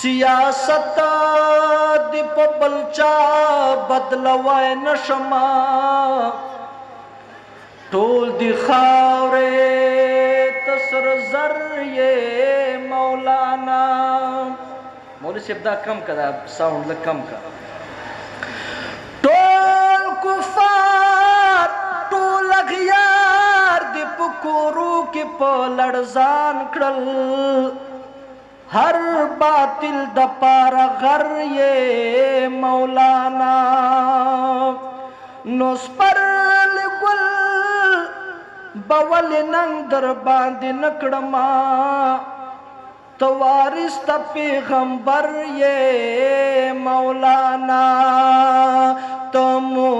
सियासत दीप बलचा बदलवाय नशमा टोल दिखावरे तसर जर ये मौलाना। मौली शब्दा कम करा, साउंड कम कर। टोल कुफार टोल अखियार दीप कोरू के पलड़जान क्रल हर बातिल दपारा घर ये मौलाना। नोस पर गुल बवल नंग दर बांधे नकड़मा तवारिस पैगंबर ये मौलाना। तमो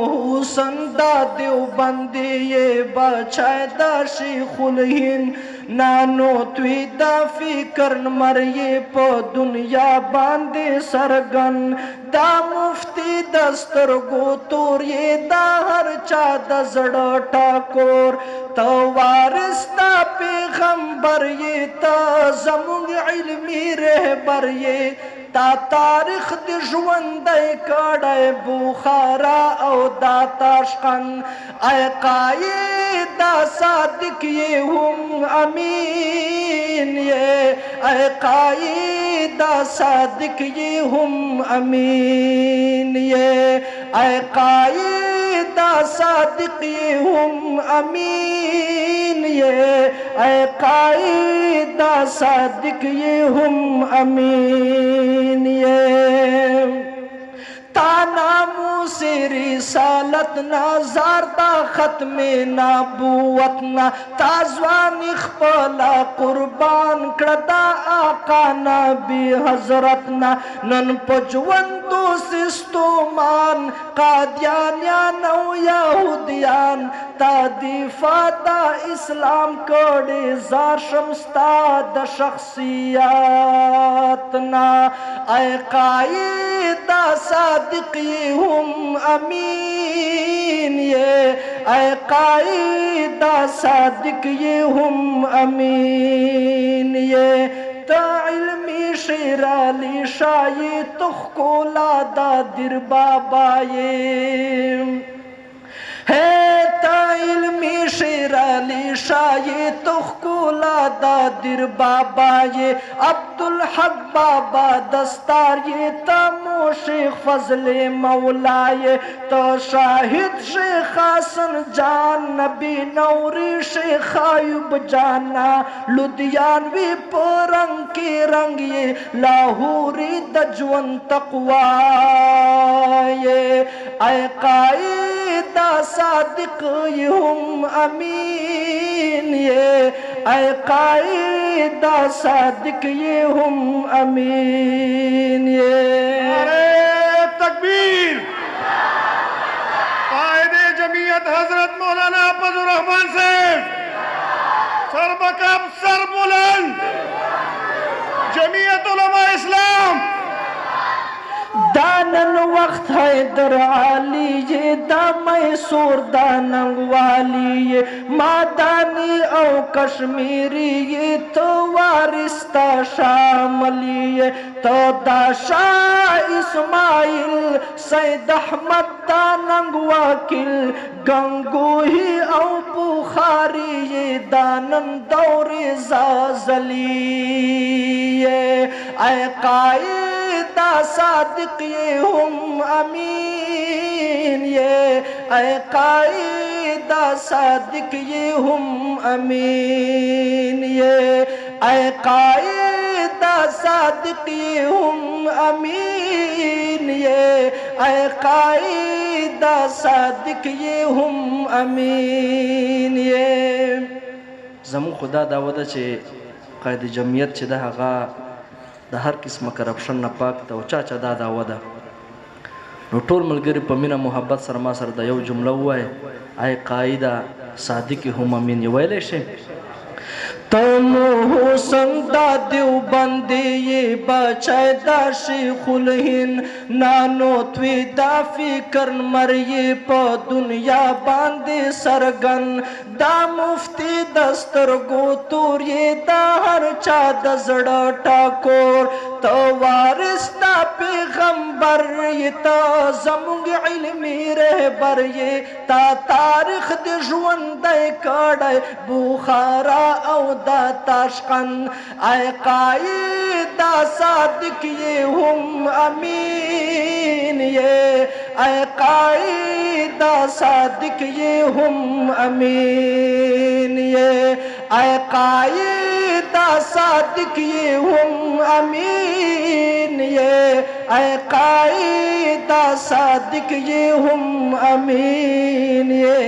संदा देवबंदी ये बचाए दाशी खुलहीन नानो त्विदा फिकर मर ये प दुनिया बांधे सरगन दा मुफ्ती दस्तर गो तोर ये दा हर चा दजड़ ठाकोर तवारिस्ता पैगंबर ये ता जमुंग इल्मी रहबर ये ता तारीख दी ژوندۍ کړی بخارا او دا تاشقن ای قاید دا صادق یہ هم امین یہ ای قاید دا صادق یہ هم امین یہ ای قاید دا صادق یہ هم امین یہ ای قاید دا صادق یہ هم امین یہ तानामू से रिसालत ना ज़ारदा ख़त्म नबूवत ना ताज़वानी ख़पला कुर्बान करदा आका नबी हज़रत ना नन पजवंदो सिस्तोमान कादियानिया नौ यहूदियान तादीफादा इस्लाम कोडे ज़ार शम्स्ता द शख्सियात ना ऐ कायदा सादिक ये हम अमीन ये ऐ कायदा सादिक ये हम अमीन ये ता इल्मी शेराली शाये तुखकोला दा दिर बाबा ये है ता इल्मी शेराली शाये तुखकोला दा दिर बाबा ये अब्दुल हक बाबा दस्तार ये तमो शेख फजले मौला ये तो शाहिद शेख हसन जान नबी नौरी शेख आयुब जाना लुधियानवी परंग के रंग ये लाहौरी दजवन तकवा ये ऐ कायदा सादिक ये हम अमीन ये ऐ कायदा सादिक ये हम अमीन ये। नारे तकबीर। कायदे जमीयत हजरत मौलाना फजल रहमान से सरबकब सर बुलंद जमीयत उलमा इस्लाम। दानन वक्त है दर आली ये दामय सोर दानंग वाली ये मादानी औ कश्मीरी ये तो वारिस्ता शामली ये तो दाशा इस्माइल सैद अहमद दानंग वाकिल गंगोही औ बुखारी ये दानन दौरे जाजली ये ऐ कायदा सादिक ये हम अमीन ये ऐ कायदा सादिक ये हम अमीन ये ऐ कायदा सादिक ये हम अमीन ये ऐ कायदा सादिक ये हम अमीन ये। जमू खुदा दावदा चे कायदे जमियत चे दा हगा د هر قسمه کرپشن نه پاک ته او چا دا دعوه ده نو ټول ملګري په مینه محبت سره ما سره د یو جمله ووایي ای قاعده صادق هم امین یې ویلی شي तमो संदा देवबंदी ये बचाए दा शेखुल हिंद नानो त्विदा फिकर मर ये प दुनिया बांधे सरगन दा मुफ्ती दस्तर गो तोर ये दा हर चा दजड़ ठाकोर तो वारिस्ता पैगंबर ये तो ज़मुंग इल्मी रहबर ये ता तारीख दे ज़ुवंदे कड़े बुखारा औ दा ताशकंद आए कायदा सादिक ये हम अमीन ये आए कायदा सादिक ये हम अमीन ये आए कायदा सादिक ये हम अमीन ये आए कायदा सादिक ये हम अमीन ये